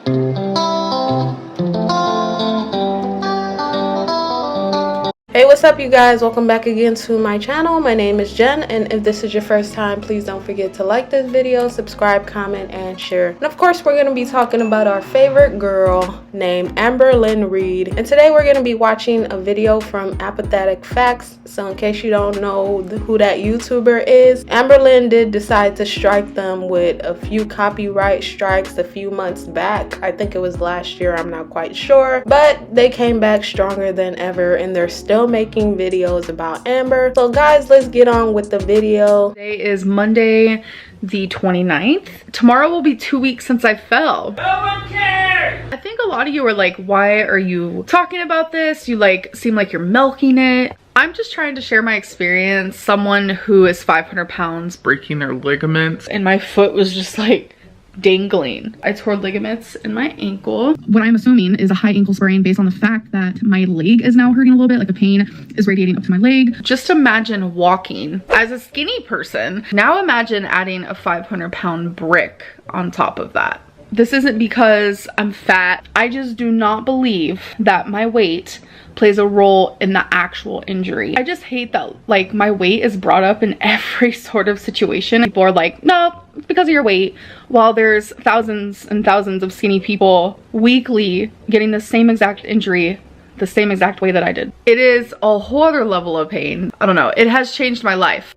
Hey, what's up you guys? Welcome back again to my channel. My name is Jen, and if this is your first time, please don't forget to like this video, subscribe, comment, and share. And of course, we're going to be talking about our favorite girl named Amberlynn Reid. And today we're going to be watching a video from Apathetic Faxx. So in case you don't know who that YouTuber is, Amberlynn did decide to strike them with a few copyright strikes a few months back. I think it was last year, I'm not quite sure. But they came back stronger than ever, and they're still making videos about Amber. So guys, let's get on with the video. Today is Monday the 29th. Tomorrow will be 2 weeks since I fell. No one cares! I think a lot of you are like, why are you talking about this? You seem like you're milking it. I'm just trying to share my experience. Someone who is 500 pounds breaking their ligaments, and my foot was just like dangling. I tore ligaments in my ankle. What I'm assuming is a high ankle sprain based on the fact that my leg is now hurting a little bit, like the pain is radiating up to my leg. Just imagine walking as a skinny person. Now imagine adding a 500-pound brick on top of that. This isn't because I'm fat. I just do not believe that my weight plays a role in the actual injury. I just hate that my weight is brought up in every sort of situation. People are like, no, it's because of your weight, while there's thousands and thousands of skinny people weekly getting the same exact injury the same exact way that I did. It is a whole other level of pain. I don't know, it has changed my life.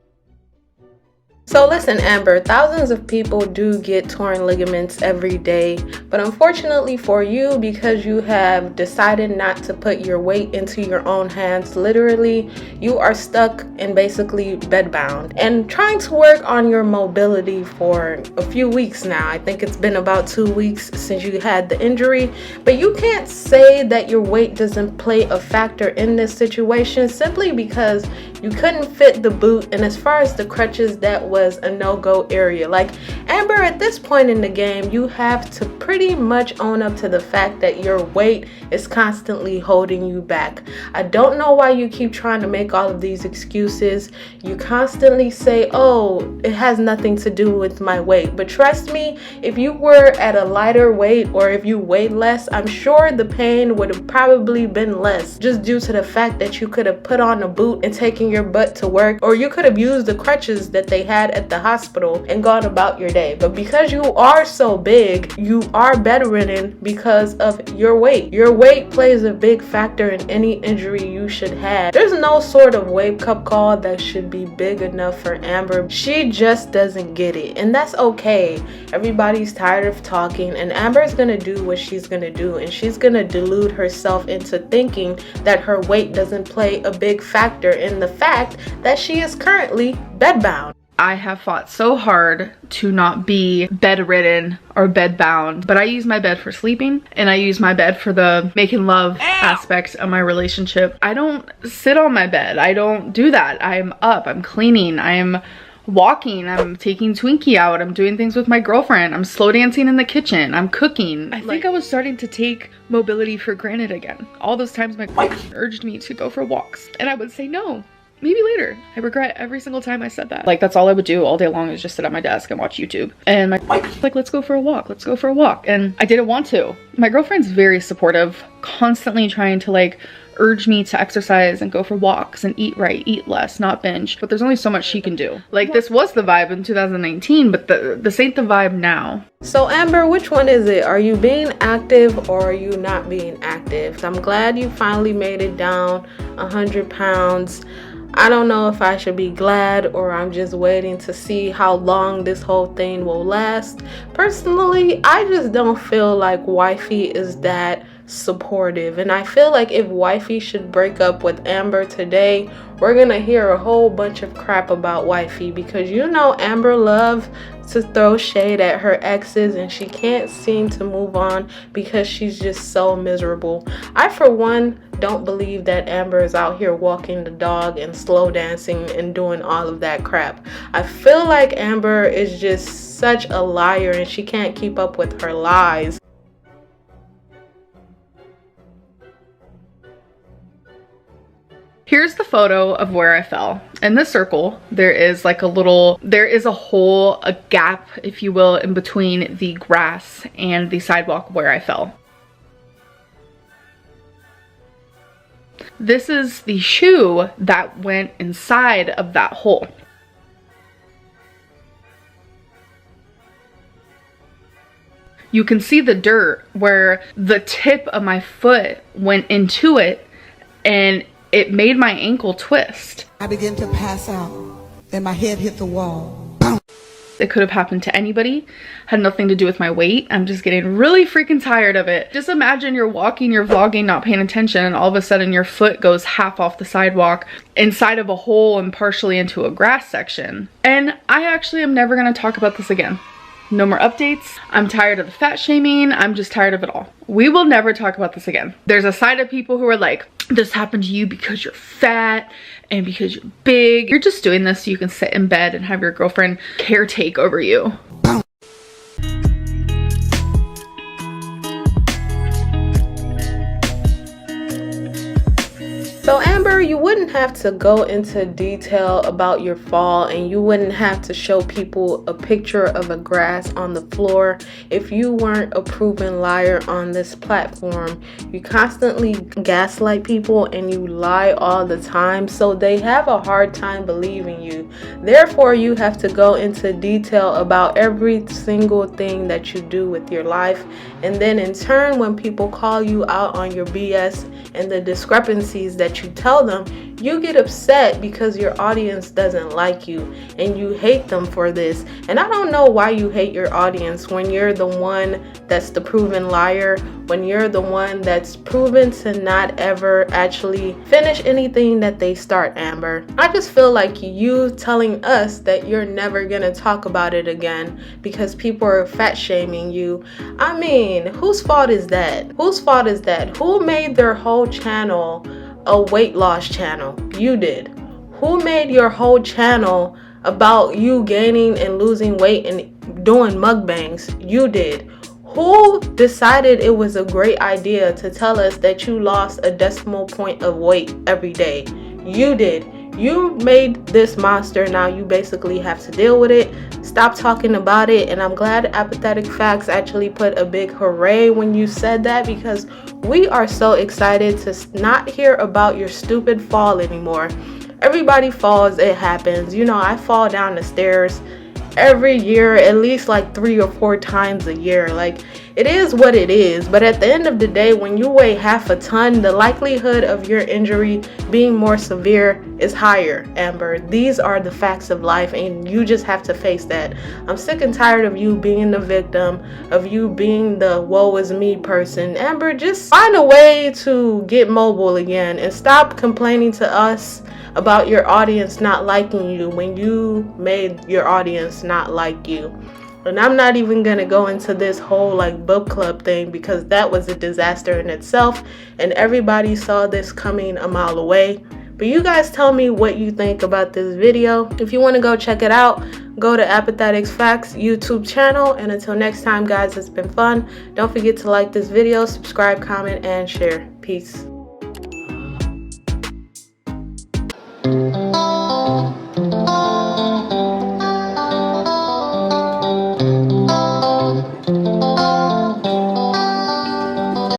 So listen, Amber, thousands of people do get torn ligaments every day, but unfortunately for you, because you have decided not to put your weight into your own hands, literally, you are stuck and basically bedbound and trying to work on your mobility for a few weeks now. I think it's been about 2 weeks since you had the injury, but you can't say that your weight doesn't play a factor in this situation simply because you couldn't fit the boot, and as far as the crutches, that was a no-go area. Like, Amber, at this point in the game, you have to pretty much own up to the fact that your weight is constantly holding you back. I don't know why you keep trying to make all of these excuses. You constantly say, oh, it has nothing to do with my weight, but trust me, if you were at a lighter weight or if you weighed less, I'm sure the pain would have probably been less, just due to the fact that you could have put on a boot and taken your butt to work, or you could have used the crutches that they had at the hospital and gone about your day. But because you are so big, you are bedridden because of your weight. Your weight plays a big factor in any injury you should have. There's no sort of wake-up call that should be big enough for Amber. She just doesn't get it, and that's okay. Everybody's tired of talking, and Amber's gonna do what she's gonna do, and she's gonna delude herself into thinking that her weight doesn't play a big factor in the fact that she is currently bedbound. I have fought so hard to not be bedridden or bedbound, but I use my bed for sleeping and I use my bed for the making love aspect of my relationship. I don't sit on my bed. I don't do that. I'm up, I'm cleaning, I'm walking, I'm taking Twinkie out, I'm doing things with my girlfriend, I'm slow dancing in the kitchen, I'm cooking. I think I was starting to take mobility for granted again. All those times my wife urged me to go for walks and I would say no. Maybe later. I regret every single time I said that. That's all I would do all day long, is just sit at my desk and watch YouTube. And my wife was like, let's go for a walk, let's go for a walk. And I didn't want to. My girlfriend's very supportive, constantly trying to urge me to exercise and go for walks and eat right, eat less, not binge. But there's only so much she can do. This was the vibe in 2019, but this ain't the vibe now. So Amber, which one is it? Are you being active or are you not being active? I'm glad you finally made it down 100 pounds. I don't know if I should be glad or I'm just waiting to see how long this whole thing will last. Personally, I just don't feel like wifey is that supportive, and I feel like if wifey should break up with Amber today, we're gonna hear a whole bunch of crap about wifey, because you know Amber loves to throw shade at her exes and she can't seem to move on because she's just so miserable. I for one don't believe that Amber is out here walking the dog and slow dancing and doing all of that crap. I feel like Amber is just such a liar and she can't keep up with her lies. Here's the photo of where I fell. in this circle, there is like a hole, a gap, if you will, in between the grass and the sidewalk where I fell. This is the shoe that went inside of that hole. You can see the dirt where the tip of my foot went into it, and it made my ankle twist. I began to pass out and my head hit the wall. It could have happened to anybody, had nothing to do with my weight. I'm just getting really freaking tired of it. Just imagine you're walking, you're vlogging, not paying attention, and all of a sudden your foot goes half off the sidewalk inside of a hole and partially into a grass section. And I actually am never gonna talk about this again. No more updates. I'm tired of the fat shaming. I'm just tired of it all. We will never talk about this again. There's a side of people who are like, this happened to you because you're fat and because you're big. You're just doing this so you can sit in bed and have your girlfriend caretake over you. So Amber, you wouldn't have to go into detail about your fall, and you wouldn't have to show people a picture of a grass on the floor if you weren't a proven liar on this platform. You constantly gaslight people and you lie all the time, so they have a hard time believing you. Therefore, you have to go into detail about every single thing that you do with your life, and then in turn, when people call you out on your BS and the discrepancies that you tell them, you get upset because your audience doesn't like you and you hate them for this. And I don't know why you hate your audience when you're the one that's the proven liar, when you're the one that's proven to not ever actually finish anything that they start, Amber. I just feel like you telling us that you're never gonna talk about it again because people are fat shaming you. I mean, whose fault is that? Whose fault is that? Who made their whole channel a weight loss channel? You did. Who made your whole channel about you gaining and losing weight and doing mukbangs? You did. Who decided it was a great idea to tell us that you lost a decimal point of weight every day? You did. You made this monster. Now you basically have to deal with it. Stop talking about it. And I'm glad Apathetic Faxx actually put a big hooray when you said that, because we are so excited to not hear about your stupid fall anymore. Everybody falls, it happens. You know, I fall down the stairs every year, at least like 3 or 4 times a year. Like, it is what it is. But at the end of the day, when you weigh half a ton, the likelihood of your injury being more severe is higher, Amber. These are the facts of life, and you just have to face that. I'm sick and tired of you being the victim, of you being the woe is me person. Amber, just find a way to get mobile again and stop complaining to us about your audience not liking you when you made your audience not like you. And I'm not even gonna go into this whole like book club thing, because that was a disaster in itself and everybody saw this coming a mile away. But you guys tell me what you think about this video. If you want to go check it out, go to Apathetic Faxx YouTube channel. And until next time, guys, it's been fun. Don't forget to like this video, subscribe, comment, and share. Peace.